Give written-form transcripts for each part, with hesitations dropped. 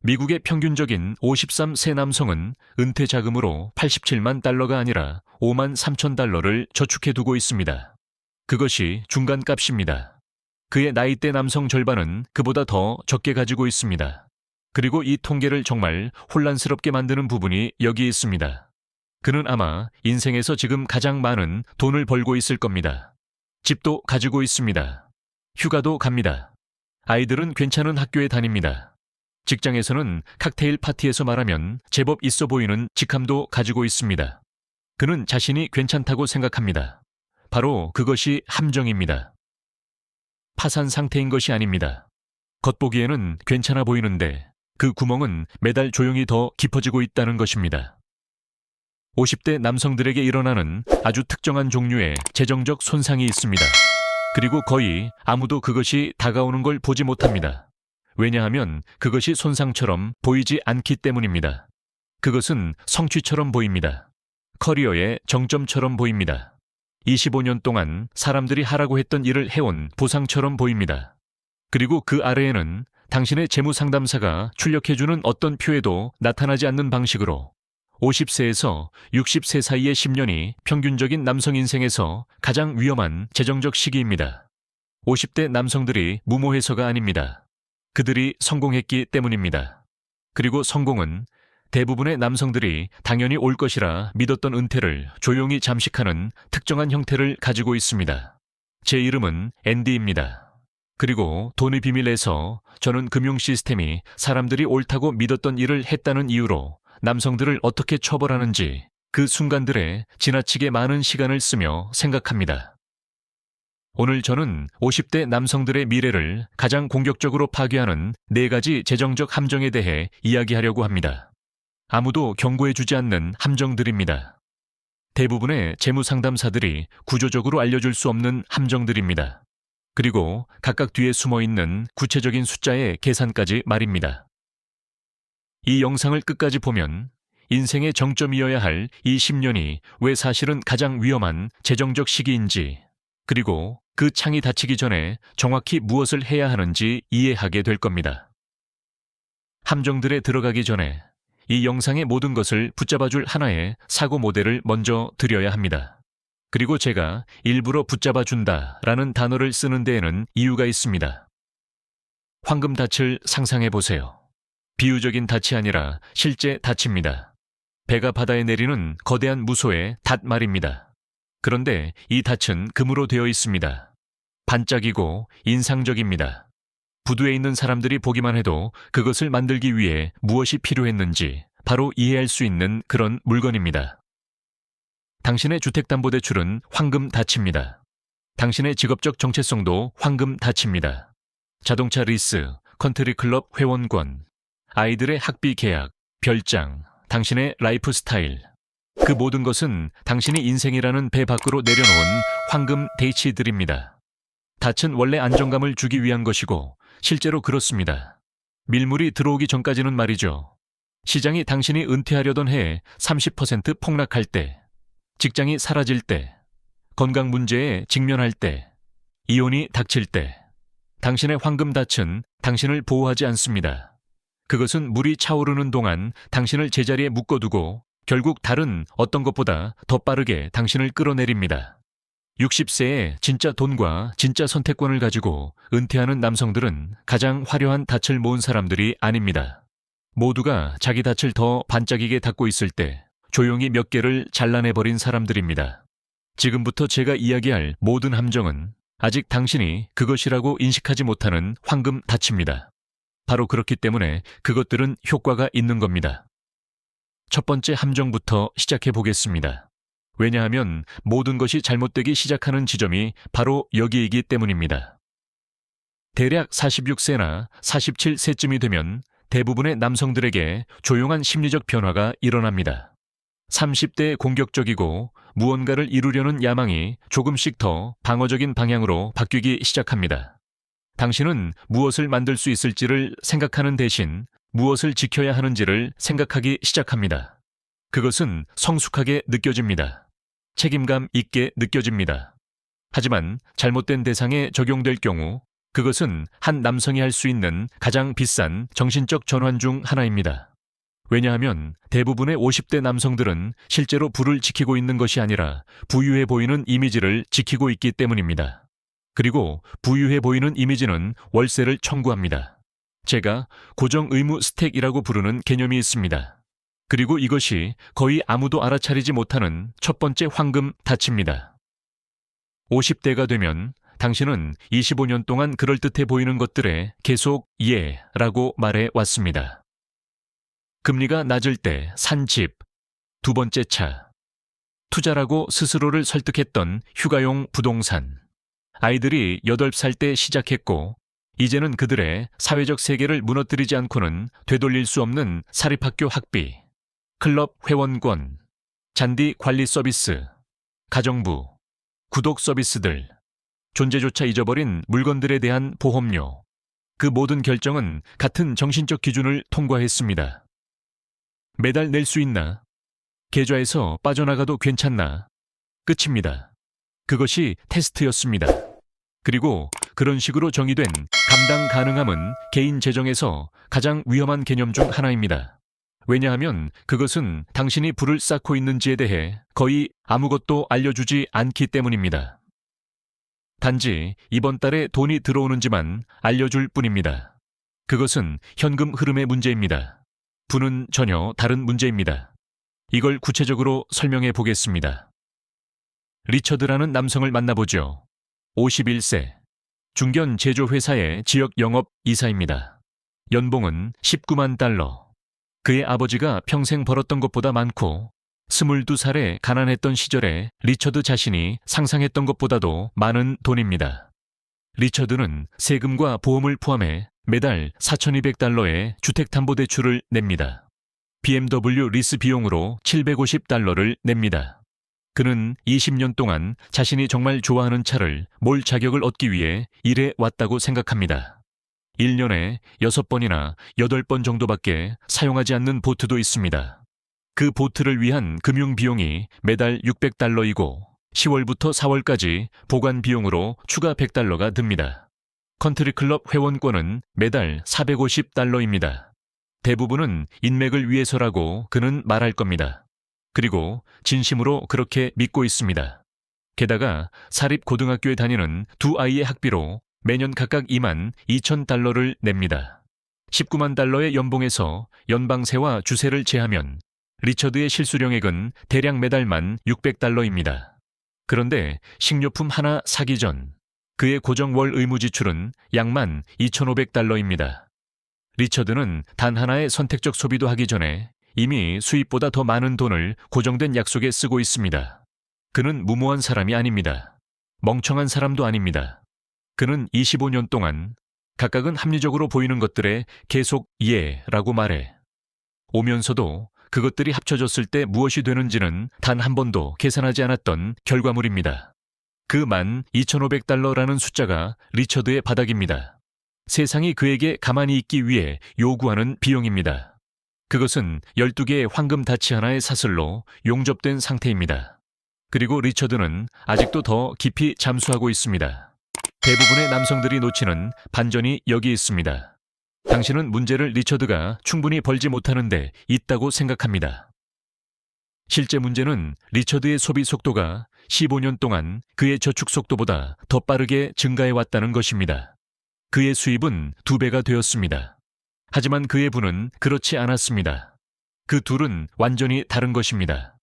미국의 평균적인 53세 남성은 은퇴 자금으로 87만 달러가 아니라 5만 3천 달러를 저축해두고 있습니다. 그것이 중간값입니다. 그의 나이대 남성 절반은 그보다 더 적게 가지고 있습니다. 그리고 이 통계를 정말 혼란스럽게 만드는 부분이 여기 있습니다. 그는 아마 인생에서 지금 가장 많은 돈을 벌고 있을 겁니다. 집도 가지고 있습니다. 휴가도 갑니다. 아이들은 괜찮은 학교에 다닙니다. 직장에서는 칵테일 파티에서 말하면 제법 있어 보이는 직함도 가지고 있습니다. 그는 자신이 괜찮다고 생각합니다. 바로 그것이 함정입니다. 파산 상태인 것이 아닙니다. 겉보기에는 괜찮아 보이는데 그 구멍은 매달 조용히 더 깊어지고 있다는 것입니다. 50대 남성들에게 일어나는 아주 특정한 종류의 재정적 손상이 있습니다. 그리고 거의 아무도 그것이 다가오는 걸 보지 못합니다. 왜냐하면 그것이 손상처럼 보이지 않기 때문입니다. 그것은 성취처럼 보입니다. 커리어의 정점처럼 보입니다. 25년 동안 사람들이 하라고 했던 일을 해온 보상처럼 보입니다. 그리고 그 아래에는 당신의 재무 상담사가 출력해주는 어떤 표에도 나타나지 않는 방식으로 50세에서 60세 사이의 10년이 평균적인 남성 인생에서 가장 위험한 재정적 시기입니다. 50대 남성들이 무모해서가 아닙니다. 그들이 성공했기 때문입니다. 그리고 성공은 대부분의 남성들이 당연히 올 것이라 믿었던 은퇴를 조용히 잠식하는 특정한 형태를 가지고 있습니다. 제 이름은 앤디입니다. 그리고 돈의 비밀에서 저는 금융 시스템이 사람들이 옳다고 믿었던 일을 했다는 이유로 남성들을 어떻게 처벌하는지 그 순간들에 지나치게 많은 시간을 쓰며 생각합니다. 오늘 저는 50대 남성들의 미래를 가장 공격적으로 파괴하는 4가지 재정적 함정에 대해 이야기하려고 합니다. 아무도 경고해주지 않는 함정들입니다. 대부분의 재무 상담사들이 구조적으로 알려줄 수 없는 함정들입니다. 그리고 각각 뒤에 숨어있는 구체적인 숫자의 계산까지 말입니다. 이 영상을 끝까지 보면 인생의 정점이어야 할 이 10년이 왜 사실은 가장 위험한 재정적 시기인지, 그리고 그 창이 닫히기 전에 정확히 무엇을 해야 하는지 이해하게 될 겁니다. 함정들에 들어가기 전에 이 영상의 모든 것을 붙잡아줄 하나의 사고 모델을 먼저 드려야 합니다. 그리고 제가 일부러 붙잡아준다라는 단어를 쓰는 데에는 이유가 있습니다. 황금닻을 상상해보세요. 비유적인 닻이 아니라 실제 닻입니다. 배가 바다에 내리는 거대한 무소의 닷 말입니다. 그런데 이 닻은 금으로 되어 있습니다. 반짝이고 인상적입니다. 부두에 있는 사람들이 보기만 해도 그것을 만들기 위해 무엇이 필요했는지 바로 이해할 수 있는 그런 물건입니다. 당신의 주택담보대출은 황금닻입니다. 당신의 직업적 정체성도 황금닻입니다. 자동차 리스, 컨트리클럽 회원권, 아이들의 학비 계약, 별장, 당신의 라이프 스타일, 그 모든 것은 당신이 인생이라는 배 밖으로 내려놓은 황금 대치들입니다. 닻은 원래 안정감을 주기 위한 것이고 실제로 그렇습니다. 밀물이 들어오기 전까지는 말이죠. 시장이 당신이 은퇴하려던 해에 30% 폭락할 때, 직장이 사라질 때, 건강 문제에 직면할 때, 이혼이 닥칠 때, 당신의 황금닻은 당신을 보호하지 않습니다. 그것은 물이 차오르는 동안 당신을 제자리에 묶어두고 결국 다른 어떤 것보다 더 빠르게 당신을 끌어내립니다. 60세에 진짜 돈과 진짜 선택권을 가지고 은퇴하는 남성들은 가장 화려한 닻을 모은 사람들이 아닙니다. 모두가 자기 닻을 더 반짝이게 닫고 있을 때 조용히 몇 개를 잘라내버린 사람들입니다. 지금부터 제가 이야기할 모든 함정은 아직 당신이 그것이라고 인식하지 못하는 황금닻입니다. 바로 그렇기 때문에 그것들은 효과가 있는 겁니다. 첫 번째 함정부터 시작해 보겠습니다. 왜냐하면 모든 것이 잘못되기 시작하는 지점이 바로 여기이기 때문입니다. 대략 46세나 47세쯤이 되면 대부분의 남성들에게 조용한 심리적 변화가 일어납니다. 30대의 공격적이고 무언가를 이루려는 야망이 조금씩 더 방어적인 방향으로 바뀌기 시작합니다. 당신은 무엇을 만들 수 있을지를 생각하는 대신 무엇을 지켜야 하는지를 생각하기 시작합니다. 그것은 성숙하게 느껴집니다. 책임감 있게 느껴집니다. 하지만 잘못된 대상에 적용될 경우 그것은 한 남성이 할 수 있는 가장 비싼 정신적 전환 중 하나입니다. 왜냐하면 대부분의 50대 남성들은 실제로 부를 지키고 있는 것이 아니라 부유해 보이는 이미지를 지키고 있기 때문입니다. 그리고 부유해 보이는 이미지는 월세를 청구합니다. 제가 고정 의무 스택이라고 부르는 개념이 있습니다. 그리고 이것이 거의 아무도 알아차리지 못하는 첫 번째 황금 닻입니다. 50대가 되면 당신은 25년 동안 그럴듯해 보이는 것들에 계속 라고 말해 왔습니다. 금리가 낮을 때 산 집, 두 번째 차, 투자라고 스스로를 설득했던 휴가용 부동산, 아이들이 8살 때 시작했고 이제는 그들의 사회적 세계를 무너뜨리지 않고는 되돌릴 수 없는 사립학교 학비, 클럽 회원권, 잔디 관리 서비스, 가정부, 구독 서비스들, 존재조차 잊어버린 물건들에 대한 보험료, 그 모든 결정은 같은 정신적 기준을 통과했습니다. 매달 낼 수 있나? 계좌에서 빠져나가도 괜찮나? 끝입니다. 그것이 테스트였습니다. 그리고 그런 식으로 정의된 감당 가능함은 개인 재정에서 가장 위험한 개념 중 하나입니다. 왜냐하면 그것은 당신이 불을 쌓고 있는지에 대해 거의 아무것도 알려주지 않기 때문입니다. 단지 이번 달에 돈이 들어오는지만 알려줄 뿐입니다. 그것은 현금 흐름의 문제입니다. 부는 전혀 다른 문제입니다. 이걸 구체적으로 설명해 보겠습니다. 리처드라는 남성을 만나보죠. 51세, 중견 제조회사의 지역 영업 이사입니다. 연봉은 19만 달러. 그의 아버지가 평생 벌었던 것보다 많고 22살에 가난했던 시절에 리처드 자신이 상상했던 것보다도 많은 돈입니다. 리처드는 세금과 보험을 포함해 매달 4,200달러의 주택담보대출을 냅니다. BMW 리스 비용으로 750달러를 냅니다. 그는 20년 동안 자신이 정말 좋아하는 차를 몰 자격을 얻기 위해 일해 왔다고 생각합니다. 1년에 6번이나 8번 정도밖에 사용하지 않는 보트도 있습니다. 그 보트를 위한 금융 비용이 매달 600달러이고 10월부터 4월까지 보관 비용으로 추가 100달러가 듭니다. 컨트리클럽 회원권은 매달 450달러입니다. 대부분은 인맥을 위해서라고 그는 말할 겁니다. 그리고 진심으로 그렇게 믿고 있습니다. 게다가 사립고등학교에 다니는 두 아이의 학비로 매년 각각 2만 2천 달러를 냅니다. 19만 달러의 연봉에서 연방세와 주세를 제하면 리처드의 실수령액은 대략 매달만 600달러입니다. 그런데 식료품 하나 사기 전 그의 고정 월 의무 지출은 약만 2,500달러입니다. 리처드는 단 하나의 선택적 소비도 하기 전에 이미 수입보다 더 많은 돈을 고정된 약속에 쓰고 있습니다. 그는 무모한 사람이 아닙니다. 멍청한 사람도 아닙니다. 그는 25년 동안 각각은 합리적으로 보이는 것들에 계속 라고 말해 오면서도 그것들이 합쳐졌을 때 무엇이 되는지는 단 한 번도 계산하지 않았던 결과물입니다. 그 12,500달러라는 숫자가 리처드의 바닥입니다. 세상이 그에게 가만히 있기 위해 요구하는 비용입니다. 그것은 12개의 황금 닻이 하나의 사슬로 용접된 상태입니다. 그리고 리처드는 아직도 더 깊이 잠수하고 있습니다. 대부분의 남성들이 놓치는 반전이 여기 있습니다. 당신은 문제를 리처드가 충분히 벌지 못하는 데 있다고 생각합니다. 실제 문제는 리처드의 소비 속도가 15년 동안 그의 저축 속도보다 더 빠르게 증가해 왔다는 것입니다. 그의 수입은 2배가 되었습니다. 하지만 그의 부는 그렇지 않았습니다. 그 둘은 완전히 다른 것입니다.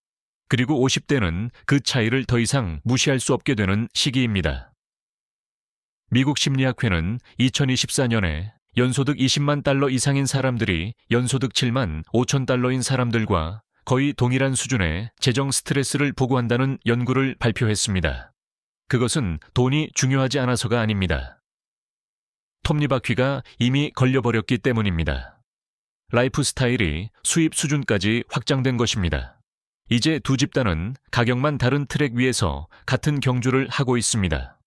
그리고 50대는 그 차이를 더 이상 무시할 수 없게 되는 시기입니다. 미국 심리학회는 2024년에 연소득 20만 달러 이상인 사람들이 연소득 7만 5천 달러인 사람들과 거의 동일한 수준의 재정 스트레스를 보고한다는 연구를 발표했습니다. 그것은 돈이 중요하지 않아서가 아닙니다. 톱니바퀴가 이미 걸려버렸기 때문입니다. 라이프 스타일이 수입 수준까지 확장된 것입니다. 이제 두 집단은 가격만 다른 트랙 위에서 같은 경주를 하고 있습니다.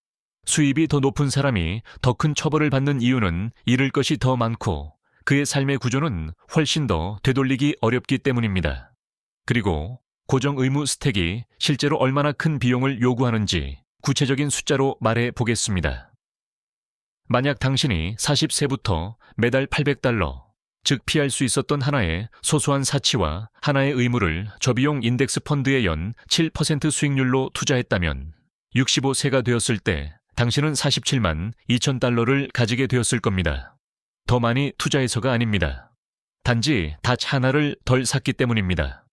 수입이 더 높은 사람이 더 큰 처벌을 받는 이유는 잃을 것이 더 많고 그의 삶의 구조는 훨씬 더 되돌리기 어렵기 때문입니다. 그리고 고정 의무 스택이 실제로 얼마나 큰 비용을 요구하는지 구체적인 숫자로 말해 보겠습니다. 만약 당신이 40세부터 매달 $800, 즉 피할 수 있었던 하나의 소소한 사치와 하나의 의무를 저비용 인덱스 펀드에 연 7% 수익률로 투자했다면 65세가 되었을 때 당신은 $47만 2천 가지게 되었을 겁니다. 더 많이 투자해서가 아닙니다. 단지 닷 하나를 덜 샀기 때문입니다.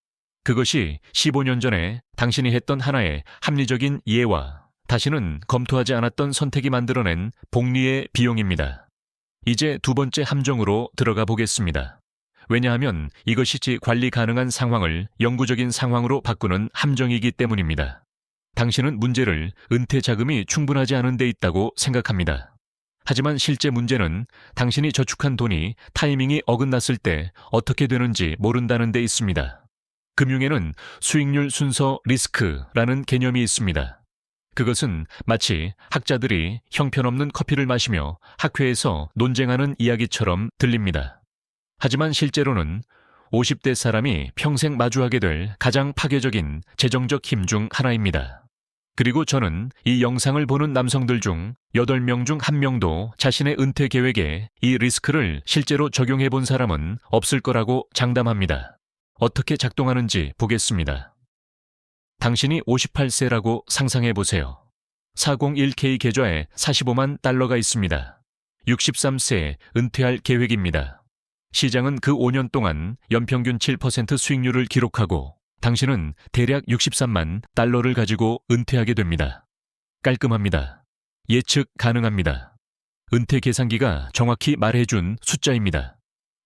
그것이 15년 전에 당신이 했던 하나의 합리적인 예와 다시는 검토하지 않았던 선택이 만들어낸 복리의 비용입니다. 이제 두 번째 함정으로 들어가 보겠습니다. 왜냐하면 이것이 관리 가능한 상황을 영구적인 상황으로 바꾸는 함정이기 때문입니다. 당신은 문제를 은퇴 자금이 충분하지 않은 데 있다고 생각합니다. 하지만 실제 문제는 당신이 저축한 돈이 타이밍이 어긋났을 때 어떻게 되는지 모른다는 데 있습니다. 금융에는 수익률 순서 리스크라는 개념이 있습니다. 그것은 마치 학자들이 형편없는 커피를 마시며 학회에서 논쟁하는 이야기처럼 들립니다. 하지만 실제로는 50대 사람이 평생 마주하게 될 가장 파괴적인 재정적 힘 중 하나입니다. 그리고 저는 이 영상을 보는 남성들 중 8명 중 1명도 자신의 은퇴 계획에 이 리스크를 실제로 적용해 본 사람은 없을 거라고 장담합니다. 어떻게 작동하는지 보겠습니다. 당신이 58세라고 상상해 보세요. 401k 계좌에 $45만 있습니다. 63세에 은퇴할 계획입니다. 시장은 그 5년 동안 연평균 7% 수익률을 기록하고 당신은 대략 $63만 가지고 은퇴하게 됩니다. 깔끔합니다. 예측 가능합니다. 은퇴 계산기가 정확히 말해준 숫자입니다.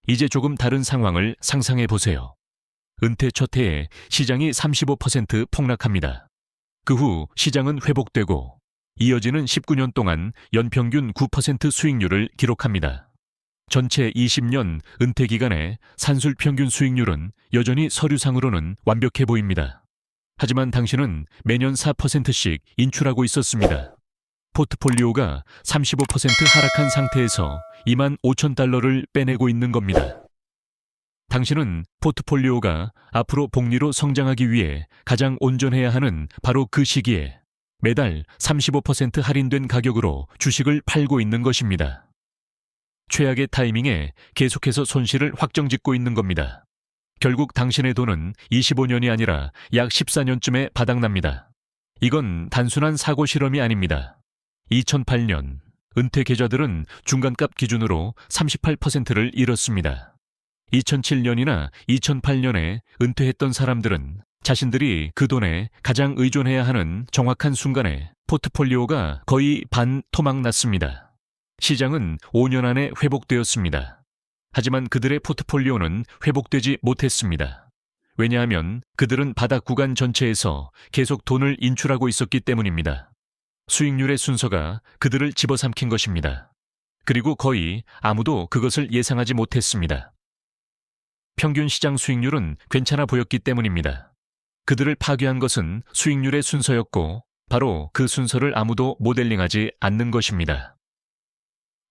이제 조금 다른 상황을 상상해 보세요. 은퇴 첫 해에 시장이 35% 폭락합니다. 그 후 시장은 회복되고 이어지는 19년 동안 연평균 9% 수익률을 기록합니다. 전체 20년 은퇴 기간의 산술 평균 수익률은 여전히 서류상으로는 완벽해 보입니다. 하지만 당신은 매년 4%씩 인출하고 있었습니다. 포트폴리오가 35% 하락한 상태에서 $25,000를 빼내고 있는 겁니다. 당신은 포트폴리오가 앞으로 복리로 성장하기 위해 가장 온전해야 하는 바로 그 시기에 매달 35% 할인된 가격으로 주식을 팔고 있는 것입니다. 최악의 타이밍에 계속해서 손실을 확정짓고 있는 겁니다. 결국 당신의 돈은 25년이 아니라 약 14년쯤에 바닥납니다. 이건 단순한 사고 실험이 아닙니다. 2008년 은퇴 계좌들은 중간값 기준으로 38%를 잃었습니다. 2007년이나 2008년에 은퇴했던 사람들은 자신들이 그 돈에 가장 의존해야 하는 정확한 순간에 포트폴리오가 거의 반토막났습니다. 시장은 5년 안에 회복되었습니다. 하지만 그들의 포트폴리오는 회복되지 못했습니다. 왜냐하면 그들은 바닥 구간 전체에서 계속 돈을 인출하고 있었기 때문입니다. 수익률의 순서가 그들을 집어삼킨 것입니다. 그리고 거의 아무도 그것을 예상하지 못했습니다. 평균 시장 수익률은 괜찮아 보였기 때문입니다. 그들을 파괴한 것은 수익률의 순서였고 바로 그 순서를 아무도 모델링하지 않는 것입니다.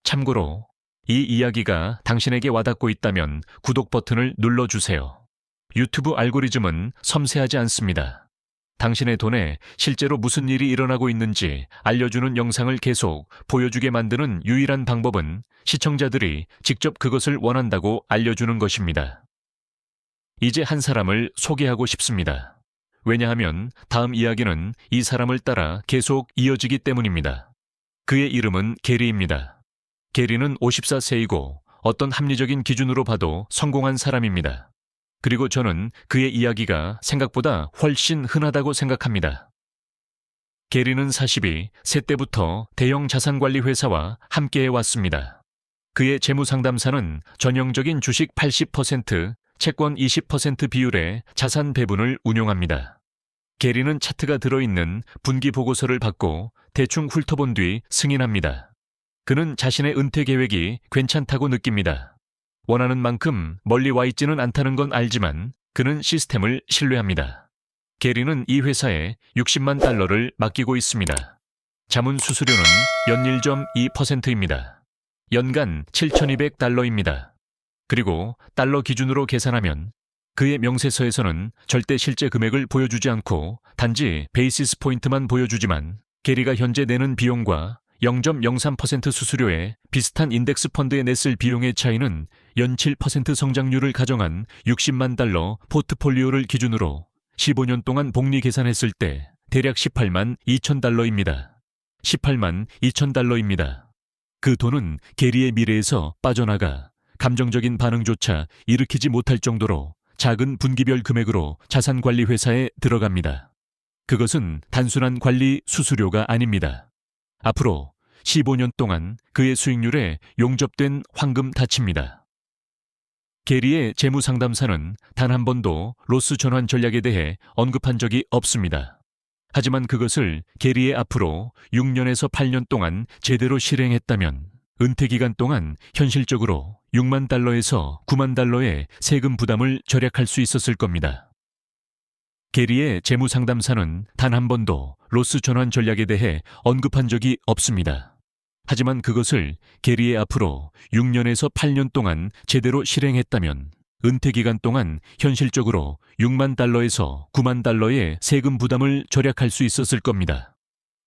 참고로 이 이야기가 당신에게 와닿고 있다면 구독 버튼을 눌러주세요. 유튜브 알고리즘은 섬세하지 않습니다. 당신의 돈에 실제로 무슨 일이 일어나고 있는지 알려주는 영상을 계속 보여주게 만드는 유일한 방법은 시청자들이 직접 그것을 원한다고 알려주는 것입니다. 이제 한 사람을 소개하고 싶습니다. 왜냐하면 다음 이야기는 이 사람을 따라 계속 이어지기 때문입니다. 그의 이름은 게리입니다. 게리는 54세이고 어떤 합리적인 기준으로 봐도 성공한 사람입니다. 그리고 저는 그의 이야기가 생각보다 훨씬 흔하다고 생각합니다. 게리는 42세 때부터 대형 자산관리 회사와 함께해 왔습니다. 그의 재무상담사는 전형적인 주식 80%, 채권 20% 비율의 자산 배분을 운용합니다. 게리는 차트가 들어있는 분기 보고서를 받고 대충 훑어본 뒤 승인합니다. 그는 자신의 은퇴 계획이 괜찮다고 느낍니다. 원하는 만큼 멀리 와 있지는 않다는 건 알지만 그는 시스템을 신뢰합니다. 게리는 이 회사에 $60만 맡기고 있습니다. 자문 수수료는 연 1.2%입니다. 연간 $7,200입니다. 그리고 달러 기준으로 계산하면 그의 명세서에서는 절대 실제 금액을 보여주지 않고 단지 베이시스 포인트만 보여주지만 게리가 현재 내는 비용과 0.03% 수수료에 비슷한 인덱스 펀드에 냈을 비용의 차이는 연 7% 성장률을 가정한 60만 달러 포트폴리오를 기준으로 15년 동안 복리 계산했을 때 대략 18만 2천 달러입니다. 18만 2천 달러입니다. 그 돈은 게리의 미래에서 빠져나가 감정적인 반응조차 일으키지 못할 정도로 작은 분기별 금액으로 자산관리 회사에 들어갑니다. 그것은 단순한 관리 수수료가 아닙니다. 앞으로 15년 동안 그의 수익률에 용접된 황금 닫힙니다. 게리의 재무상담사는 단 한 번도 로스 전환 전략에 대해 언급한 적이 없습니다. 하지만 그것을 게리의 앞으로 6년에서 8년 동안 제대로 실행했다면 은퇴 기간 동안 현실적으로 6만 달러에서 9만 달러의 세금 부담을 절약할 수 있었을 겁니다. 게리의 재무상담사는 단 한 번도 로스 전환 전략에 대해 언급한 적이 없습니다. 하지만 그것을 게리의 앞으로 6년에서 8년 동안 제대로 실행했다면 은퇴 기간 동안 현실적으로 6만 달러에서 9만 달러의 세금 부담을 절약할 수 있었을 겁니다.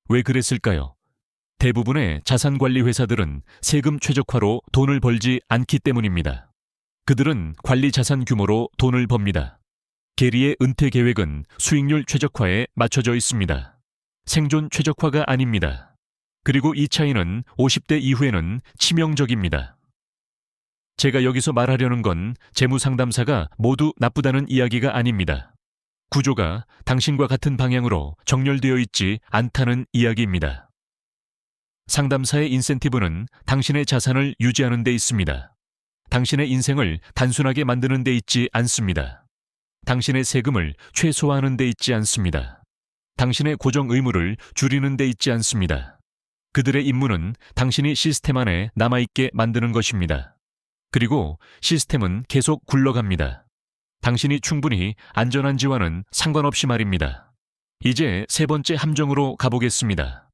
왜 그랬을까요? 대부분의 자산관리 회사들은 세금 최적화로 돈을 벌지 않기 때문입니다. 그들은 관리 자산 규모로 돈을 법니다. 게리의 은퇴 계획은 수익률 최적화에 맞춰져 있습니다. 생존 최적화가 아닙니다. 그리고 이 차이는 50대 이후에는 치명적입니다. 제가 여기서 말하려는 건 재무상담사가 모두 나쁘다는 이야기가 아닙니다. 구조가 당신과 같은 방향으로 정렬되어 있지 않다는 이야기입니다. 상담사의 인센티브는 당신의 자산을 유지하는 데 있습니다. 당신의 인생을 단순하게 만드는 데 있지 않습니다. 당신의 세금을 최소화하는 데 있지 않습니다. 당신의 고정 의무를 줄이는 데 있지 않습니다. 그들의 임무는 당신이 시스템 안에 남아있게 만드는 것입니다. 그리고 시스템은 계속 굴러갑니다. 당신이 충분히 안전한지와는 상관없이 말입니다. 이제 세 번째 함정으로 가보겠습니다.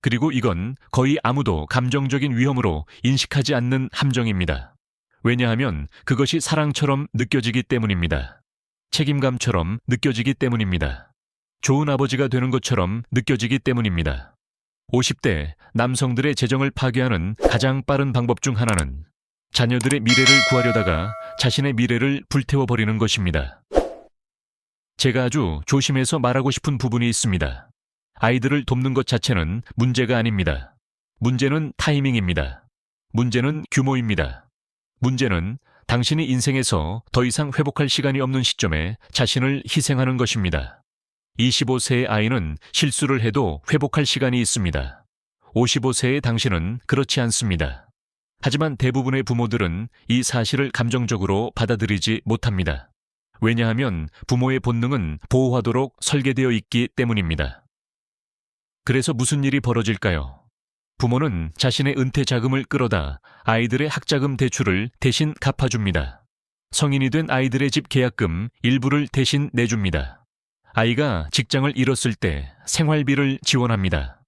그리고 이건 거의 아무도 감정적인 위험으로 인식하지 않는 함정입니다. 왜냐하면 그것이 사랑처럼 느껴지기 때문입니다. 책임감처럼 느껴지기 때문입니다. 좋은 아버지가 되는 것처럼 느껴지기 때문입니다. 50대 남성들의 재정을 파괴하는 가장 빠른 방법 중 하나는 자녀들의 미래를 구하려다가 자신의 미래를 불태워버리는 것입니다. 제가 아주 조심해서 말하고 싶은 부분이 있습니다. 아이들을 돕는 것 자체는 문제가 아닙니다. 문제는 타이밍입니다. 문제는 규모입니다. 문제는 당신이 인생에서 더 이상 회복할 시간이 없는 시점에 자신을 희생하는 것입니다. 25세의 아이는 실수를 해도 회복할 시간이 있습니다. 55세의 당신은 그렇지 않습니다. 하지만 대부분의 부모들은 이 사실을 감정적으로 받아들이지 못합니다. 왜냐하면 부모의 본능은 보호하도록 설계되어 있기 때문입니다. 그래서 무슨 일이 벌어질까요? 부모는 자신의 은퇴 자금을 끌어다 아이들의 학자금 대출을 대신 갚아줍니다. 성인이 된 아이들의 집 계약금 일부를 대신 내줍니다. 아이가 직장을 잃었을 때 생활비를 지원합니다.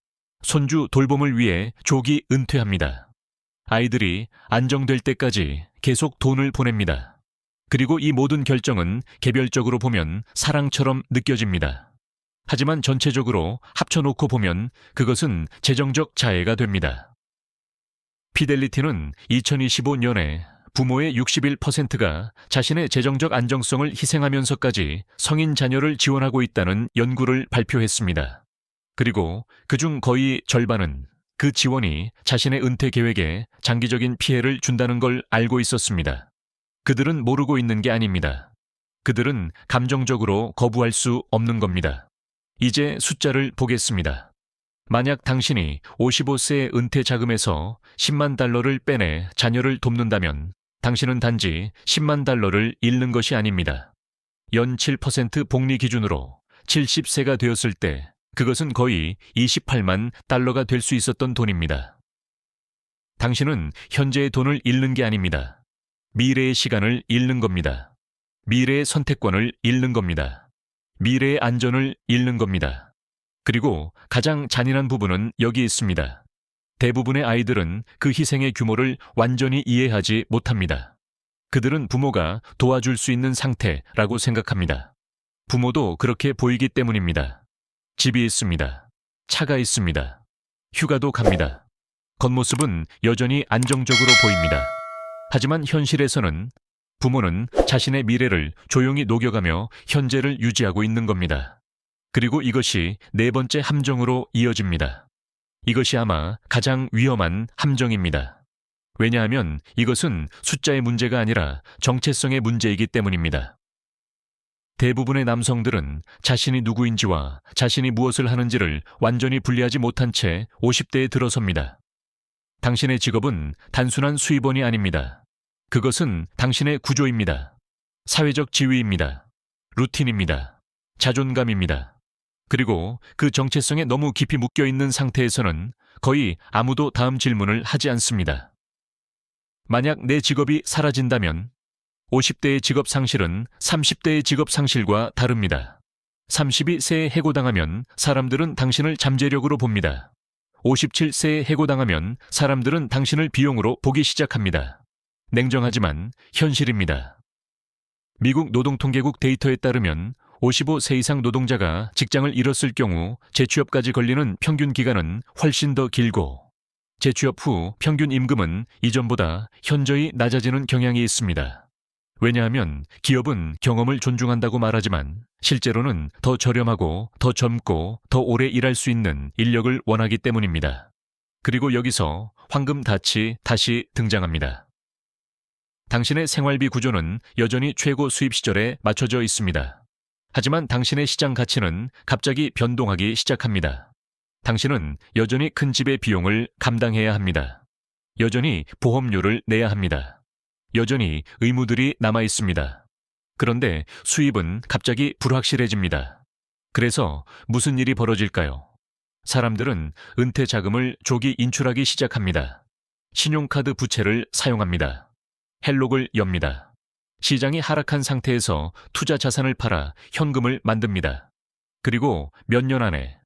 손주 돌봄을 위해 조기 은퇴합니다. 아이들이 안정될 때까지 계속 돈을 보냅니다. 그리고 이 모든 결정은 개별적으로 보면 사랑처럼 느껴집니다. 하지만 전체적으로 합쳐놓고 보면 그것은 재정적 자해가 됩니다. 피델리티는 2025년에 부모의 61%가 자신의 재정적 안정성을 희생하면서까지 성인 자녀를 지원하고 있다는 연구를 발표했습니다. 그리고 그중 거의 절반은 그 지원이 자신의 은퇴 계획에 장기적인 피해를 준다는 걸 알고 있었습니다. 그들은 모르고 있는 게 아닙니다. 그들은 감정적으로 거부할 수 없는 겁니다. 이제 숫자를 보겠습니다. 만약 당신이 55세의 은퇴 자금에서 10만 달러를 빼내 자녀를 돕는다면 당신은 단지 10만 달러를 잃는 것이 아닙니다. 연 7% 복리 기준으로 70세가 되었을 때 그것은 거의 28만 달러가 될 수 있었던 돈입니다. 당신은 현재의 돈을 잃는 게 아닙니다. 미래의 시간을 잃는 겁니다. 미래의 선택권을 잃는 겁니다. 미래의 안전을 잃는 겁니다. 그리고 가장 잔인한 부분은 여기 있습니다. 대부분의 아이들은 그 희생의 규모를 완전히 이해하지 못합니다. 그들은 부모가 도와줄 수 있는 상태라고 생각합니다. 부모도 그렇게 보이기 때문입니다. 집이 있습니다. 차가 있습니다. 휴가도 갑니다. 겉모습은 여전히 안정적으로 보입니다. 하지만 현실에서는 부모는 자신의 미래를 조용히 녹여가며 현재를 유지하고 있는 겁니다. 그리고 이것이 네 번째 함정으로 이어집니다. 이것이 아마 가장 위험한 함정입니다. 왜냐하면 이것은 숫자의 문제가 아니라 정체성의 문제이기 때문입니다. 대부분의 남성들은 자신이 누구인지와 자신이 무엇을 하는지를 완전히 분리하지 못한 채 50대에 들어섭니다. 당신의 직업은 단순한 수입원이 아닙니다. 그것은 당신의 구조입니다. 사회적 지위입니다. 루틴입니다. 자존감입니다. 그리고 그 정체성에 너무 깊이 묶여 있는 상태에서는 거의 아무도 다음 질문을 하지 않습니다. 만약 내 직업이 사라진다면 50대의 직업 상실은 30대의 직업 상실과 다릅니다. 30이 새에 해고당하면 사람들은 당신을 잠재력으로 봅니다. 57세에 해고당하면 사람들은 당신을 비용으로 보기 시작합니다. 냉정하지만 현실입니다. 미국 노동통계국 데이터에 따르면 55세 이상 노동자가 직장을 잃었을 경우 재취업까지 걸리는 평균 기간은 훨씬 더 길고 재취업 후 평균 임금은 이전보다 현저히 낮아지는 경향이 있습니다. 왜냐하면 기업은 경험을 존중한다고 말하지만 실제로는 더 저렴하고 더 젊고 더 오래 일할 수 있는 인력을 원하기 때문입니다. 그리고 여기서 황금 닻이 다시 등장합니다. 당신의 생활비 구조는 여전히 최고 수입 시절에 맞춰져 있습니다. 하지만 당신의 시장 가치는 갑자기 변동하기 시작합니다. 당신은 여전히 큰 집의 비용을 감당해야 합니다. 여전히 보험료를 내야 합니다. 여전히 의무들이 남아 있습니다. 그런데 수입은 갑자기 불확실해집니다. 그래서 무슨 일이 벌어질까요? 사람들은 은퇴 자금을 조기 인출하기 시작합니다. 신용카드 부채를 사용합니다. 헬록을 엽니다. 시장이 하락한 상태에서 투자 자산을 팔아 현금을 만듭니다. 그리고 몇 년 안에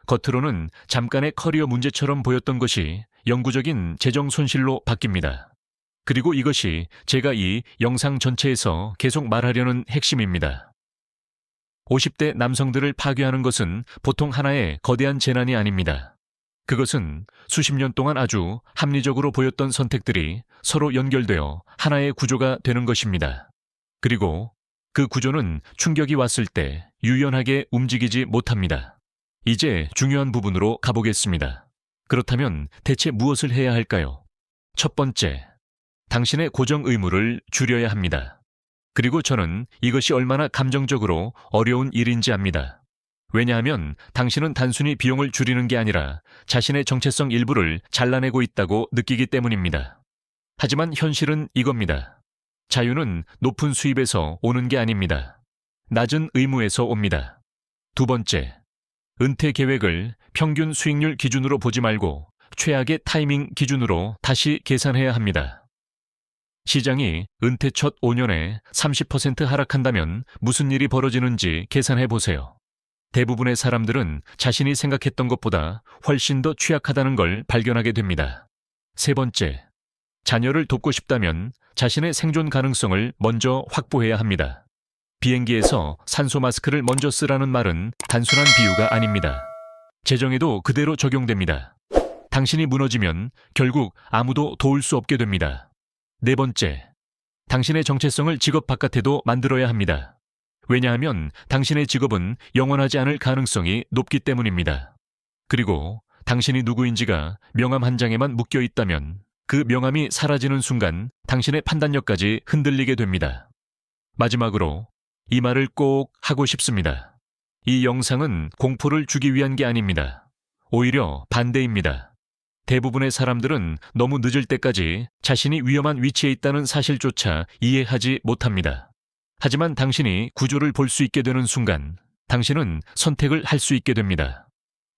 겉으로는 잠깐의 커리어 문제처럼 보였던 것이 영구적인 재정 손실로 바뀝니다. 그리고 이것이 제가 이 영상 전체에서 계속 말하려는 핵심입니다. 50대 남성들을 파괴하는 것은 보통 하나의 거대한 재난이 아닙니다. 그것은 수십 년 동안 아주 합리적으로 보였던 선택들이 서로 연결되어 하나의 구조가 되는 것입니다. 그리고 그 구조는 충격이 왔을 때 유연하게 움직이지 못합니다. 이제 중요한 부분으로 가보겠습니다. 그렇다면 대체 무엇을 해야 할까요? 첫 번째, 당신의 고정 의무를 줄여야 합니다. 그리고 저는 이것이 얼마나 감정적으로 어려운 일인지 압니다. 왜냐하면 당신은 단순히 비용을 줄이는 게 아니라 자신의 정체성 일부를 잘라내고 있다고 느끼기 때문입니다. 하지만 현실은 이겁니다. 자유는 높은 수입에서 오는 게 아닙니다. 낮은 의무에서 옵니다. 두 번째, 은퇴 계획을 평균 수익률 기준으로 보지 말고 최악의 타이밍 기준으로 다시 계산해야 합니다. 시장이 은퇴 첫 5년에 30% 하락한다면 무슨 일이 벌어지는지 계산해 보세요. 대부분의 사람들은 자신이 생각했던 것보다 훨씬 더 취약하다는 걸 발견하게 됩니다. 세 번째, 자녀를 돕고 싶다면 자신의 생존 가능성을 먼저 확보해야 합니다. 비행기에서 산소 마스크를 먼저 쓰라는 말은 단순한 비유가 아닙니다. 재정에도 그대로 적용됩니다. 당신이 무너지면 결국 아무도 도울 수 없게 됩니다. 네 번째, 당신의 정체성을 직업 바깥에도 만들어야 합니다. 왜냐하면 당신의 직업은 영원하지 않을 가능성이 높기 때문입니다. 그리고 당신이 누구인지가 명함 한 장에만 묶여 있다면 그 명함이 사라지는 순간 당신의 판단력까지 흔들리게 됩니다. 마지막으로 이 말을 꼭 하고 싶습니다. 이 영상은 공포를 주기 위한 게 아닙니다. 오히려 반대입니다. 대부분의 사람들은 너무 늦을 때까지 자신이 위험한 위치에 있다는 사실조차 이해하지 못합니다. 하지만 당신이 구조를 볼 수 있게 되는 순간 당신은 선택을 할 수 있게 됩니다.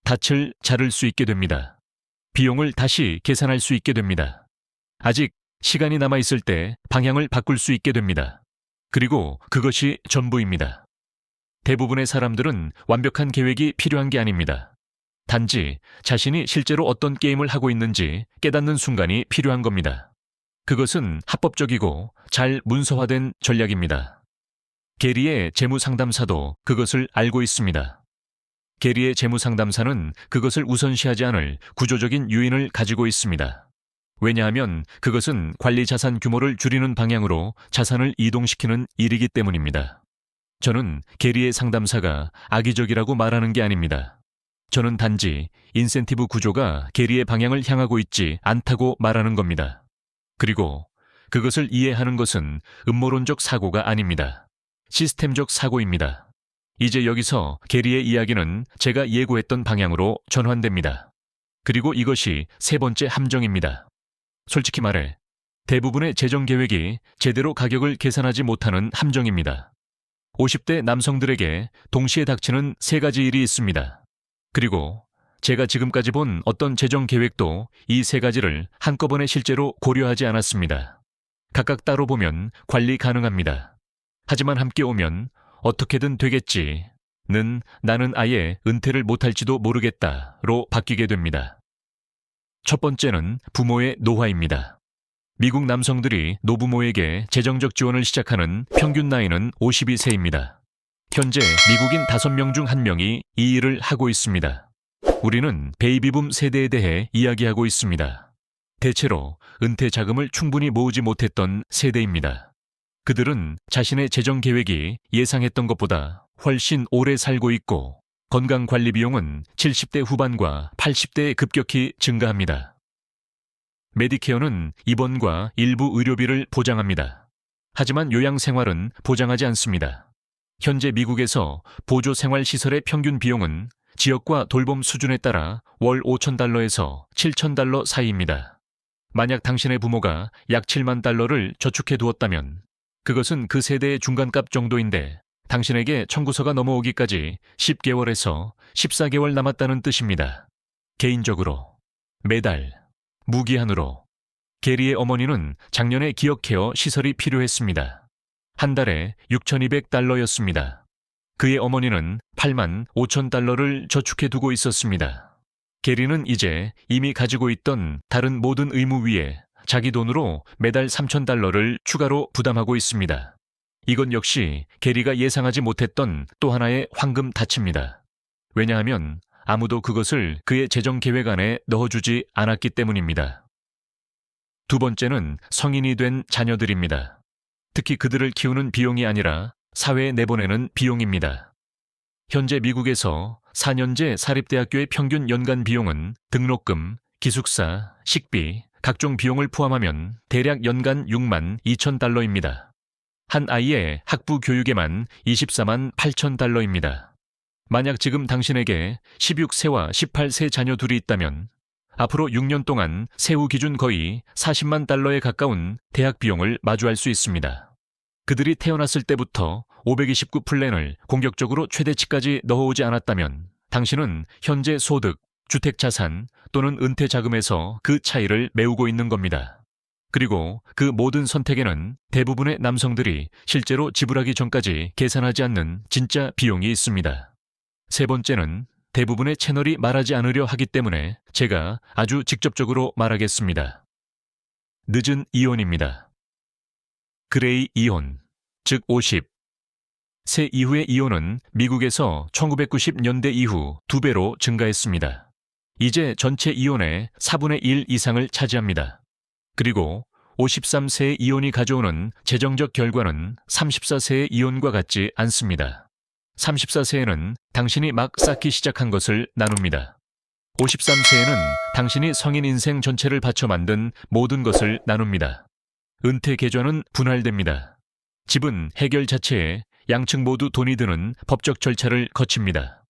닻을 자를 수 있게 됩니다. 비용을 다시 계산할 수 있게 됩니다. 아직 시간이 남아있을 때 방향을 바꿀 수 있게 됩니다. 그리고 그것이 전부입니다. 대부분의 사람들은 완벽한 계획이 필요한 게 아닙니다. 단지 자신이 실제로 어떤 게임을 하고 있는지 깨닫는 순간이 필요한 겁니다. 그것은 합법적이고 잘 문서화된 전략입니다. 게리의 재무 상담사도 그것을 알고 있습니다. 게리의 재무상담사는 그것을 우선시하지 않을 구조적인 요인을 가지고 있습니다. 왜냐하면 그것은 관리 자산 규모를 줄이는 방향으로 자산을 이동시키는 일이기 때문입니다. 저는 게리의 상담사가 악의적이라고 말하는 게 아닙니다. 저는 단지 인센티브 구조가 게리의 방향을 향하고 있지 않다고 말하는 겁니다. 그리고 그것을 이해하는 것은 음모론적 사고가 아닙니다. 시스템적 사고입니다. 이제 여기서 게리의 이야기는 제가 예고했던 방향으로 전환됩니다. 그리고 이것이 세 번째 함정입니다. 솔직히 말해, 대부분의 재정 계획이 제대로 가격을 계산하지 못하는 함정입니다. 50대 남성들에게 동시에 닥치는 세 가지 일이 있습니다. 그리고 제가 지금까지 본 어떤 재정 계획도 이 세 가지를 한꺼번에 실제로 고려하지 않았습니다. 각각 따로 보면 관리 가능합니다. 하지만 함께 오면 어떻게든 되겠지는 나는 아예 은퇴를 못할지도 모르겠다로 바뀌게 됩니다. 첫 번째는 부모의 노화입니다. 미국 남성들이 노부모에게 재정적 지원을 시작하는 평균 나이는 52세입니다. 현재 미국인 5명 중 1명이 이 일을 하고 있습니다. 우리는 베이비붐 세대에 대해 이야기하고 있습니다. 대체로 은퇴 자금을 충분히 모으지 못했던 세대입니다. 그들은 자신의 재정 계획이 예상했던 것보다 훨씬 오래 살고 있고 건강관리 비용은 70대 후반과 80대에 급격히 증가합니다. 메디케어는 입원과 일부 의료비를 보장합니다. 하지만 요양생활은 보장하지 않습니다. 현재 미국에서 보조생활시설의 평균 비용은 지역과 돌봄 수준에 따라 월 $5,000에서 $7,000 사이입니다. 만약 당신의 부모가 약 $7만 저축해 두었다면 그것은 그 세대의 중간값 정도인데 당신에게 청구서가 넘어오기까지 10개월에서 14개월 남았다는 뜻입니다. 개인적으로, 매달, 무기한으로. 게리의 어머니는 작년에 기억케어 시설이 필요했습니다. 한 달에 $6,200였습니다. 그의 어머니는 $85,000를 저축해 두고 있었습니다. 게리는 이제 이미 가지고 있던 다른 모든 의무 위에 자기 돈으로 매달 $3,000를 추가로 부담하고 있습니다. 이건 역시 게리가 예상하지 못했던 또 하나의 황금 닻입니다. 왜냐하면 아무도 그것을 그의 재정 계획 안에 넣어주지 않았기 때문입니다. 두 번째는 성인이 된 자녀들입니다. 특히 그들을 키우는 비용이 아니라 사회에 내보내는 비용입니다. 현재 미국에서 4년제 사립대학교의 평균 연간 비용은 등록금, 기숙사, 식비, 각종 비용을 포함하면 대략 연간 $62,000입니다. 한 아이의 학부 교육에만 $248,000입니다. 만약 지금 당신에게 16세와 18세 자녀 둘이 있다면 앞으로 6년 동안 세후 기준 거의 $400,000에 가까운 대학 비용을 마주할 수 있습니다. 그들이 태어났을 때부터 529 플랜을 공격적으로 최대치까지 넣어오지 않았다면 당신은 현재 소득, 주택자산 또는 은퇴 자금에서 그 차이를 메우고 있는 겁니다. 그리고 그 모든 선택에는 대부분의 남성들이 실제로 지불하기 전까지 계산하지 않는 진짜 비용이 있습니다. 세 번째는 대부분의 채널이 말하지 않으려 하기 때문에 제가 아주 직접적으로 말하겠습니다. 늦은 이혼입니다. 그레이 이혼, 즉 50. 세 이후의 이혼은 미국에서 1990년대 이후 2배로 증가했습니다. 이제 전체 이혼의 4분의 1 이상을 차지합니다. 그리고 53세의 이혼이 가져오는 재정적 결과는 34세의 이혼과 같지 않습니다. 34세에는 당신이 막 쌓기 시작한 것을 나눕니다. 53세에는 당신이 성인 인생 전체를 바쳐 만든 모든 것을 나눕니다. 은퇴 계좌는 분할됩니다. 집은 해결 자체에 양측 모두 돈이 드는 법적 절차를 거칩니다.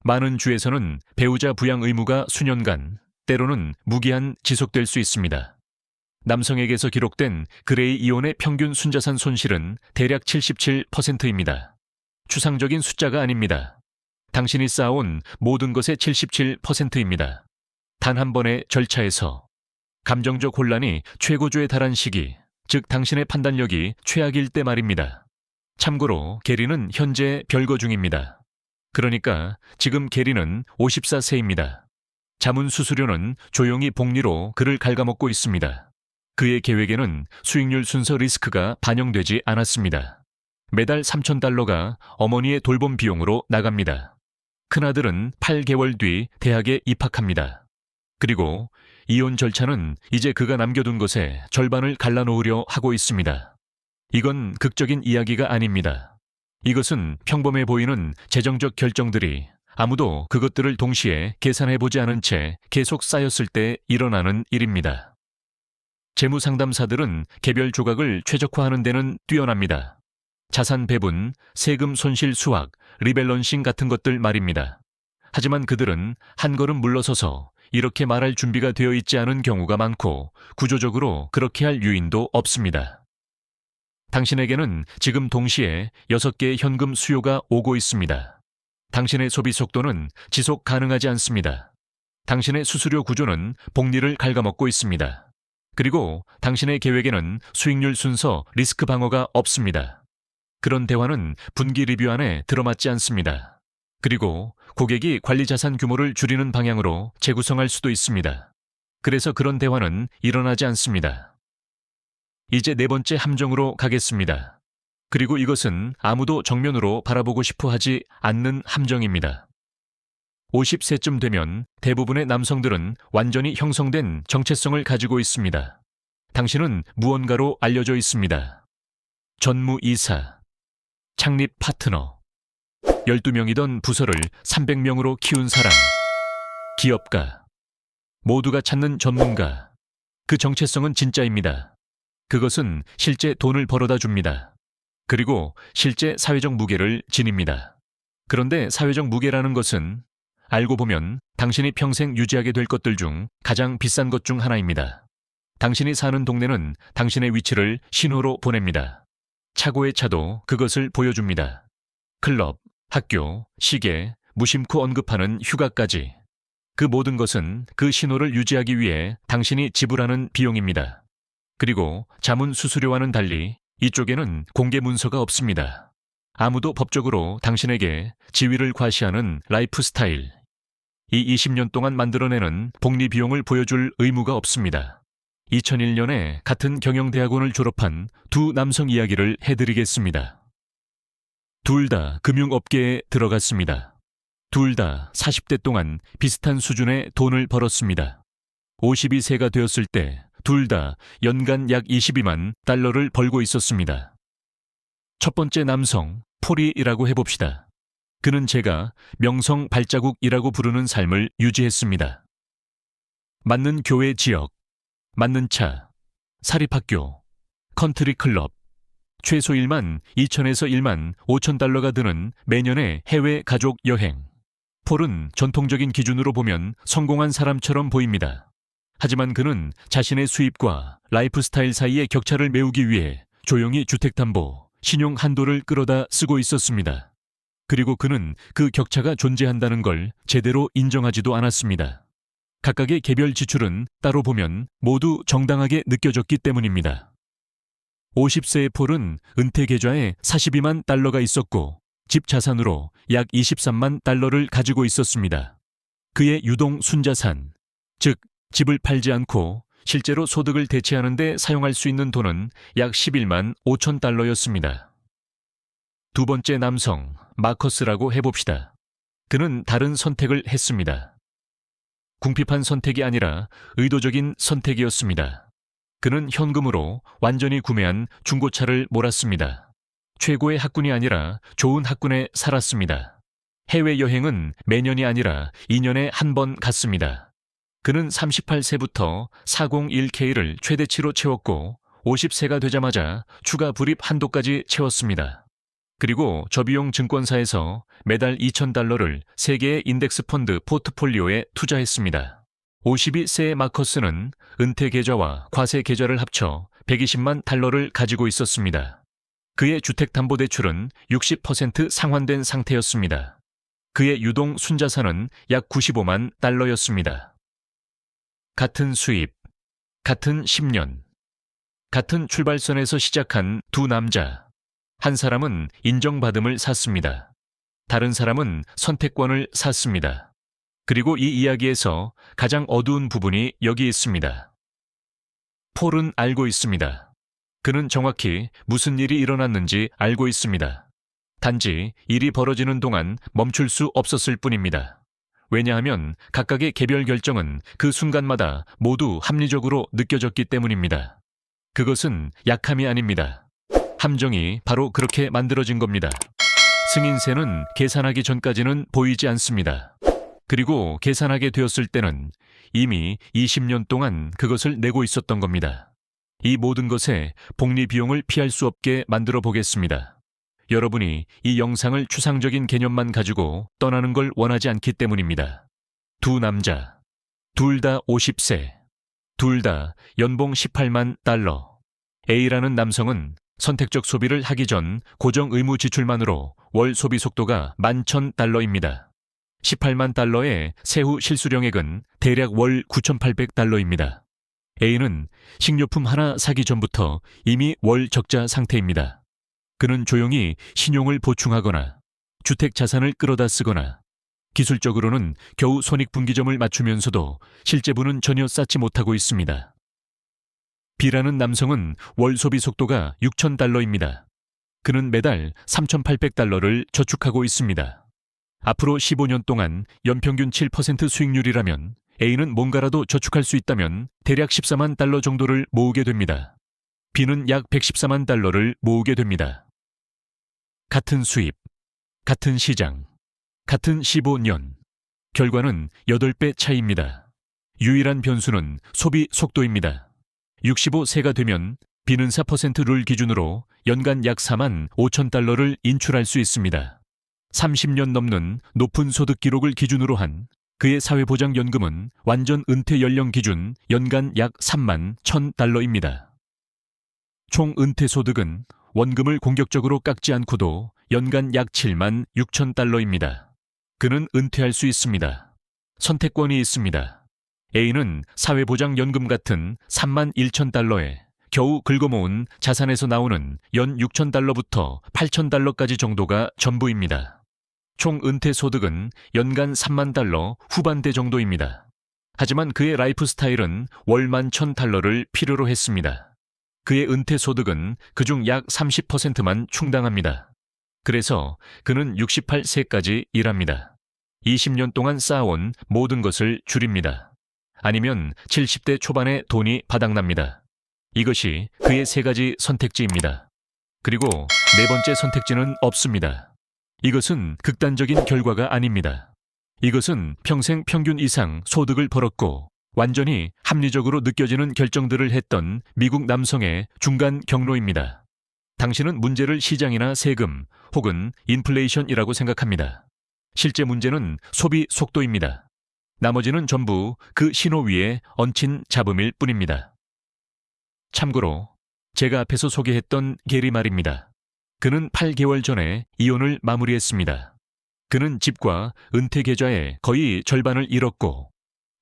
많은 주에서는 배우자 부양 의무가 수년간, 때로는 무기한 지속될 수 있습니다. 남성에게서 기록된 그레이 이혼의 평균 순자산 손실은 대략 77%입니다. 추상적인 숫자가 아닙니다. 당신이 쌓아온 모든 것의 77%입니다. 단 한 번의 절차에서. 감정적 혼란이 최고조에 달한 시기, 즉 당신의 판단력이 최악일 때 말입니다. 참고로 게리는 현재 별거 중입니다. 그러니까 지금 게리는 54세입니다. 자문 수수료는 조용히 복리로 그를 갉아먹고 있습니다. 그의 계획에는 수익률 순서 리스크가 반영되지 않았습니다. 매달 $3,000가 어머니의 돌봄 비용으로 나갑니다. 큰아들은 8개월 뒤 대학에 입학합니다. 그리고 이혼 절차는 이제 그가 남겨둔 것의 절반을 갈라놓으려 하고 있습니다. 이건 극적인 이야기가 아닙니다. 이것은 평범해 보이는 재정적 결정들이 아무도 그것들을 동시에 계산해보지 않은 채 계속 쌓였을 때 일어나는 일입니다. 재무상담사들은 개별 조각을 최적화하는 데는 뛰어납니다. 자산 배분, 세금 손실 수학, 리밸런싱 같은 것들 말입니다. 하지만 그들은 한 걸음 물러서서 이렇게 말할 준비가 되어 있지 않은 경우가 많고 구조적으로 그렇게 할 유인도 없습니다. 당신에게는 지금 동시에 6개의 현금 수요가 오고 있습니다. 당신의 소비 속도는 지속 가능하지 않습니다. 당신의 수수료 구조는 복리를 갉아먹고 있습니다. 그리고 당신의 계획에는 수익률 순서 리스크 방어가 없습니다. 그런 대화는 분기 리뷰 안에 들어맞지 않습니다. 그리고 고객이 관리 자산 규모를 줄이는 방향으로 재구성할 수도 있습니다. 그래서 그런 대화는 일어나지 않습니다. 이제 4번째 함정으로 가겠습니다. 그리고 이것은 아무도 정면으로 바라보고 싶어 하지 않는 함정입니다. 50세쯤 되면 대부분의 남성들은 완전히 형성된 정체성을 가지고 있습니다. 당신은 무언가로 알려져 있습니다. 전무이사, 창립 파트너, 12명이던 부서를 300명으로 키운 사람, 기업가, 모두가 찾는 전문가. 그 정체성은 진짜입니다. 그것은 실제 돈을 벌어다 줍니다. 그리고 실제 사회적 무게를 지닙니다. 그런데 사회적 무게라는 것은 알고 보면 당신이 평생 유지하게 될 것들 중 가장 비싼 것 중 하나입니다. 당신이 사는 동네는 당신의 위치를 신호로 보냅니다. 차고의 차도 그것을 보여줍니다. 클럽, 학교, 시계, 무심코 언급하는 휴가까지. 그 모든 것은 그 신호를 유지하기 위해 당신이 지불하는 비용입니다. 그리고 자문 수수료와는 달리 이쪽에는 공개 문서가 없습니다. 아무도 법적으로 당신에게 지위를 과시하는 라이프 스타일, 이 20년 동안 만들어내는 복리 비용을 보여줄 의무가 없습니다. 2001년에 같은 경영대학원을 졸업한 두 남성 이야기를 해드리겠습니다. 둘 다 금융업계에 들어갔습니다. 둘 다 40대 동안 비슷한 수준의 돈을 벌었습니다. 52세가 되었을 때 둘 다 연간 약 22만 달러를 벌고 있었습니다. 첫 번째 남성, 폴이라고 해봅시다. 그는 제가 명성 발자국이라고 부르는 삶을 유지했습니다. 맞는 교회 지역, 맞는 차, 사립학교, 컨트리 클럽, 최소 1만 2천에서 1만 5천 달러가 드는 매년의 해외 가족 여행. 폴은 전통적인 기준으로 보면 성공한 사람처럼 보입니다. 하지만 그는 자신의 수입과 라이프 스타일 사이의 격차를 메우기 위해 조용히 주택담보, 신용 한도를 끌어다 쓰고 있었습니다. 그리고 그는 그 격차가 존재한다는 걸 제대로 인정하지도 않았습니다. 각각의 개별 지출은 따로 보면 모두 정당하게 느껴졌기 때문입니다. 50세의 폴은 은퇴 계좌에 42만 달러가 있었고 집 자산으로 약 23만 달러를 가지고 있었습니다. 그의 유동 순자산, 즉 집을 팔지 않고 실제로 소득을 대체하는 데 사용할 수 있는 돈은 약 11만 5천 달러였습니다. 두 번째 남성, 마커스라고 해봅시다. 그는 다른 선택을 했습니다. 궁핍한 선택이 아니라 의도적인 선택이었습니다. 그는 현금으로 완전히 구매한 중고차를 몰았습니다. 최고의 학군이 아니라 좋은 학군에 살았습니다. 해외여행은 매년이 아니라 2년에 한 번 갔습니다. 그는 38세부터 401K를 최대치로 채웠고 50세가 되자마자 추가 불입 한도까지 채웠습니다. 그리고 저비용 증권사에서 매달 2,000달러를 3개의 인덱스 펀드 포트폴리오에 투자했습니다. 52세의 마커스는 은퇴 계좌와 과세 계좌를 합쳐 120만 달러를 가지고 있었습니다. 그의 주택담보대출은 60% 상환된 상태였습니다. 그의 유동 순자산은 약 95만 달러였습니다. 같은 수입, 같은 10년, 같은 출발선에서 시작한 두 남자. 한 사람은 인정받음을 샀습니다. 다른 사람은 선택권을 샀습니다. 그리고 이 이야기에서 가장 어두운 부분이 여기 있습니다. 폴은 알고 있습니다. 그는 정확히 무슨 일이 일어났는지 알고 있습니다. 단지 일이 벌어지는 동안 멈출 수 없었을 뿐입니다. 왜냐하면 각각의 개별 결정은 그 순간마다 모두 합리적으로 느껴졌기 때문입니다. 그것은 약함이 아닙니다. 함정이 바로 그렇게 만들어진 겁니다. 승인세는 계산하기 전까지는 보이지 않습니다. 그리고 계산하게 되었을 때는 이미 20년 동안 그것을 내고 있었던 겁니다. 이 모든 것에 복리 비용을 피할 수 없게 만들어 보겠습니다. 여러분이 이 영상을 추상적인 개념만 가지고 떠나는 걸 원하지 않기 때문입니다. 두 남자, 둘 다 50세, 둘 다 연봉 18만 달러. A라는 남성은 선택적 소비를 하기 전 고정 의무 지출만으로 월 소비 속도가 11,000달러입니다. 18만 달러의 세후 실수령액은 대략 월 9,800달러입니다. A는 식료품 하나 사기 전부터 이미 월 적자 상태입니다. 그는 조용히 신용을 보충하거나 주택 자산을 끌어다 쓰거나 기술적으로는 겨우 손익분기점을 맞추면서도 실제부는 전혀 쌓지 못하고 있습니다. B라는 남성은 월 소비 속도가 6,000달러입니다. 그는 매달 3,800달러를 저축하고 있습니다. 앞으로 15년 동안 연평균 7% 수익률이라면 A는 뭔가라도 저축할 수 있다면 대략 14만 달러 정도를 모으게 됩니다. B는 약 114만 달러를 모으게 됩니다. 같은 수입, 같은 시장, 같은 15년. 결과는 8배 차이입니다. 유일한 변수는 소비 속도입니다. 65세가 되면 B는 4% 룰 기준으로 연간 약 4만 5천 달러를 인출할 수 있습니다. 30년 넘는 높은 소득 기록을 기준으로 한 그의 사회보장연금은 완전 은퇴 연령 기준 연간 약 3만 1,000달러입니다. 총 은퇴 소득은 원금을 공격적으로 깎지 않고도 연간 약 7만 6천 달러입니다. 그는 은퇴할 수 있습니다. 선택권이 있습니다. A는 사회보장연금 같은 3만 1천 달러에 겨우 긁어모은 자산에서 나오는 연 6천 달러부터 8천 달러까지 정도가 전부입니다. 총 은퇴 소득은 연간 3만 달러 후반대 정도입니다. 하지만 그의 라이프 스타일은 월 11,000달러를 필요로 했습니다. 그의 은퇴 소득은 그중 약 30%만 충당합니다. 그래서 그는 68세까지 일합니다. 20년 동안 쌓아온 모든 것을 줄입니다. 아니면 70대 초반에 돈이 바닥납니다. 이것이 그의 세 가지 선택지입니다. 그리고 네 번째 선택지는 없습니다. 이것은 극단적인 결과가 아닙니다. 이것은 평생 평균 이상 소득을 벌었고 완전히 합리적으로 느껴지는 결정들을 했던 미국 남성의 중간 경로입니다. 당신은 문제를 시장이나 세금 혹은 인플레이션이라고 생각합니다. 실제 문제는 소비 속도입니다. 나머지는 전부 그 신호 위에 얹힌 잡음일 뿐입니다. 참고로 제가 앞에서 소개했던 게리 말입니다. 그는 8개월 전에 이혼을 마무리했습니다. 그는 집과 은퇴 계좌의 거의 절반을 잃었고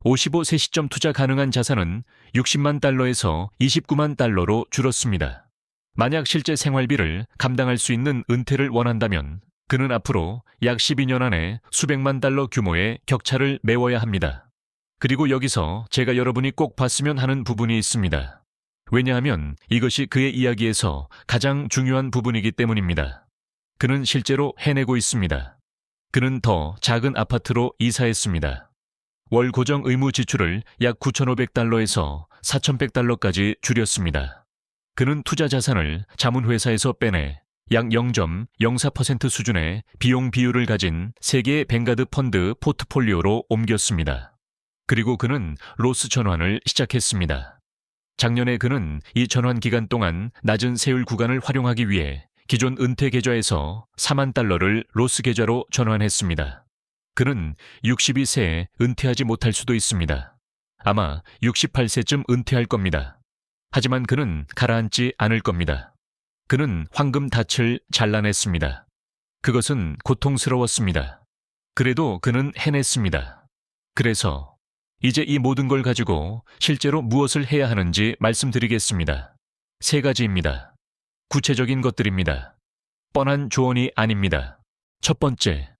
55세 시점 투자 가능한 자산은 60만 달러에서 29만 달러로 줄었습니다. 만약 실제 생활비를 감당할 수 있는 은퇴를 원한다면 그는 앞으로 약 12년 안에 수백만 달러 규모의 격차를 메워야 합니다. 그리고 여기서 제가 여러분이 꼭 봤으면 하는 부분이 있습니다. 왜냐하면 이것이 그의 이야기에서 가장 중요한 부분이기 때문입니다. 그는 실제로 해내고 있습니다. 그는 더 작은 아파트로 이사했습니다. 월 고정 의무 지출을 약 9,500달러에서 4,100달러까지 줄였습니다. 그는 투자 자산을 자문회사에서 빼내 약 0.04% 수준의 비용 비율을 가진 세 개의 뱅가드 펀드 포트폴리오로 옮겼습니다. 그리고 그는 로스 전환을 시작했습니다. 작년에 그는 이 전환 기간 동안 낮은 세율 구간을 활용하기 위해 기존 은퇴 계좌에서 4만 달러를 로스 계좌로 전환했습니다. 그는 62세에 은퇴하지 못할 수도 있습니다. 아마 68세쯤 은퇴할 겁니다. 하지만 그는 가라앉지 않을 겁니다. 그는 황금 닻을 잘라냈습니다. 그것은 고통스러웠습니다. 그래도 그는 해냈습니다. 그래서 이제 이 모든 걸 가지고 실제로 무엇을 해야 하는지 말씀드리겠습니다. 세 가지입니다. 구체적인 것들입니다. 뻔한 조언이 아닙니다. 첫 번째,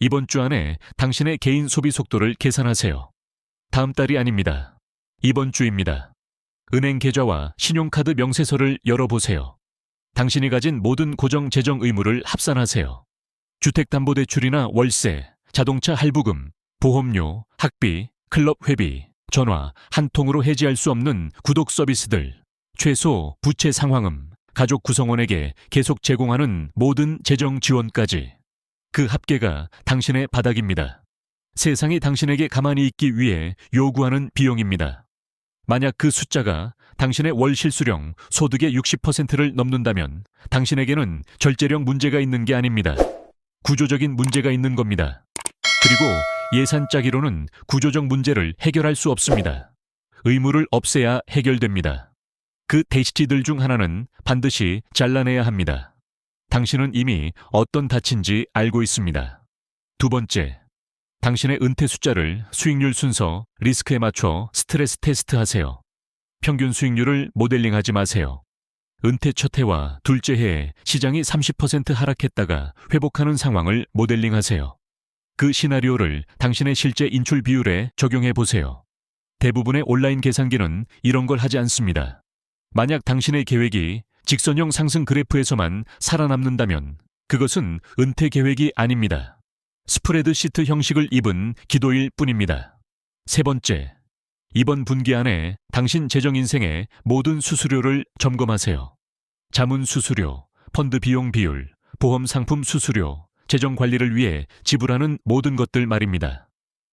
이번 주 안에 당신의 개인 소비 속도를 계산하세요. 다음 달이 아닙니다. 이번 주입니다. 은행 계좌와 신용카드 명세서를 열어보세요. 당신이 가진 모든 고정 재정 의무를 합산하세요. 주택담보대출이나 월세, 자동차 할부금, 보험료, 학비, 클럽 회비, 전화, 한 통으로 해지할 수 없는 구독 서비스들, 최소 부채 상환금, 가족 구성원에게 계속 제공하는 모든 재정 지원까지. 그 합계가 당신의 바닥입니다. 세상이 당신에게 가만히 있기 위해 요구하는 비용입니다. 만약 그 숫자가 당신의 월 실수령, 소득의 60%를 넘는다면 당신에게는 절제력 문제가 있는 게 아닙니다. 구조적인 문제가 있는 겁니다. 그리고 예산 짜기로는 구조적 문제를 해결할 수 없습니다. 의무를 없애야 해결됩니다. 그 대시치들 중 하나는 반드시 잘라내야 합니다. 당신은 이미 어떤 닻인지 알고 있습니다. 두 번째, 당신의 은퇴 숫자를 수익률 순서, 리스크에 맞춰 스트레스 테스트 하세요. 평균 수익률을 모델링하지 마세요. 은퇴 첫 해와 둘째 해에 시장이 30% 하락했다가 회복하는 상황을 모델링하세요. 그 시나리오를 당신의 실제 인출 비율에 적용해 보세요. 대부분의 온라인 계산기는 이런 걸 하지 않습니다. 만약 당신의 계획이 직선형 상승 그래프에서만 살아남는다면 그것은 은퇴 계획이 아닙니다. 스프레드 시트 형식을 입은 기도일 뿐입니다. 세 번째, 이번 분기 안에 당신 재정 인생의 모든 수수료를 점검하세요. 자문 수수료, 펀드 비용 비율, 보험 상품 수수료, 재정 관리를 위해 지불하는 모든 것들 말입니다.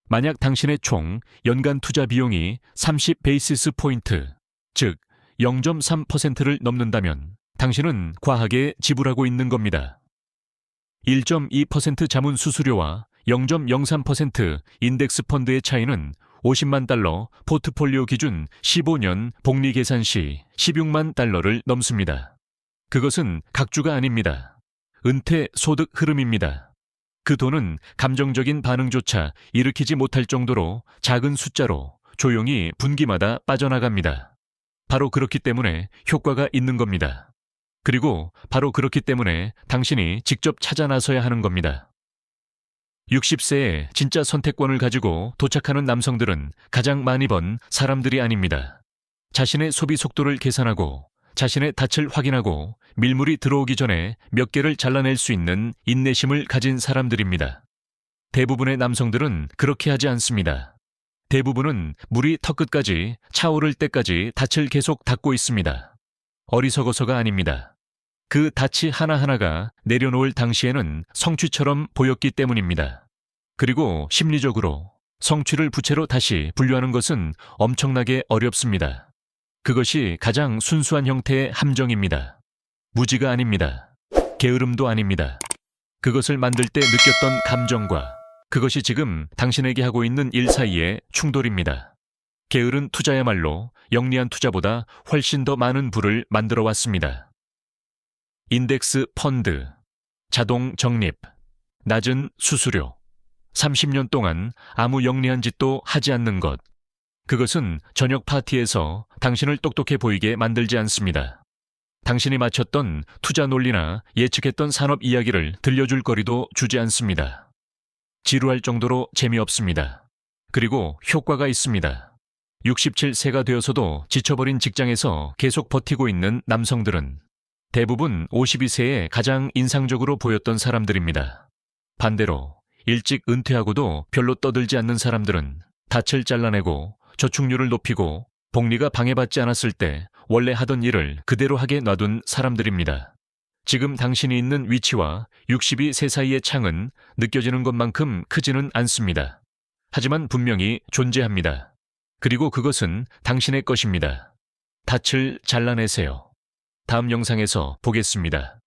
만약 당신의 총 연간 투자 비용이 30 베이시스 포인트, 즉 0.3%를 넘는다면 당신은 과하게 지불하고 있는 겁니다. 1.2% 자문 수수료와 0.03% 인덱스 펀드의 차이는 50만 달러, 포트폴리오 기준 15년 복리 계산 시 16만 달러를 넘습니다. 그것은 각주가 아닙니다. 은퇴 소득 흐름입니다. 그 돈은 감정적인 반응조차 일으키지 못할 정도로 작은 숫자로 조용히 분기마다 빠져나갑니다. 바로 그렇기 때문에 효과가 있는 겁니다. 그리고 바로 그렇기 때문에 당신이 직접 찾아 나서야 하는 겁니다. 60세에 진짜 선택권을 가지고 도착하는 남성들은 가장 많이 번 사람들이 아닙니다. 자신의 소비 속도를 계산하고 자신의 닻을 확인하고 밀물이 들어오기 전에 몇 개를 잘라낼 수 있는 인내심을 가진 사람들입니다. 대부분의 남성들은 그렇게 하지 않습니다. 대부분은 물이 턱끝까지 차오를 때까지 닻을 계속 닫고 있습니다. 어리석어서가 아닙니다. 그 닻이 하나하나가 내려놓을 당시에는 성취처럼 보였기 때문입니다. 그리고 심리적으로 성취를 부채로 다시 분류하는 것은 엄청나게 어렵습니다. 그것이 가장 순수한 형태의 함정입니다. 무지가 아닙니다. 게으름도 아닙니다. 그것을 만들 때 느꼈던 감정과 그것이 지금 당신에게 하고 있는 일 사이의 충돌입니다. 게으른 투자야말로 영리한 투자보다 훨씬 더 많은 부를 만들어 왔습니다. 인덱스 펀드, 자동 적립, 낮은 수수료, 30년 동안 아무 영리한 짓도 하지 않는 것. 그것은 저녁 파티에서 당신을 똑똑해 보이게 만들지 않습니다. 당신이 맞췄던 투자 논리나 예측했던 산업 이야기를 들려줄 거리도 주지 않습니다. 지루할 정도로 재미없습니다. 그리고 효과가 있습니다. 67세가 되어서도 지쳐버린 직장에서 계속 버티고 있는 남성들은 대부분 52세에 가장 인상적으로 보였던 사람들입니다. 반대로 일찍 은퇴하고도 별로 떠들지 않는 사람들은 닻을 잘라내고 저축률을 높이고 복리가 방해받지 않았을 때 원래 하던 일을 그대로 하게 놔둔 사람들입니다. 지금 당신이 있는 위치와 62세 사이의 창은 느껴지는 것만큼 크지는 않습니다. 하지만 분명히 존재합니다. 그리고 그것은 당신의 것입니다. 닻을 잘라내세요. 다음 영상에서 보겠습니다.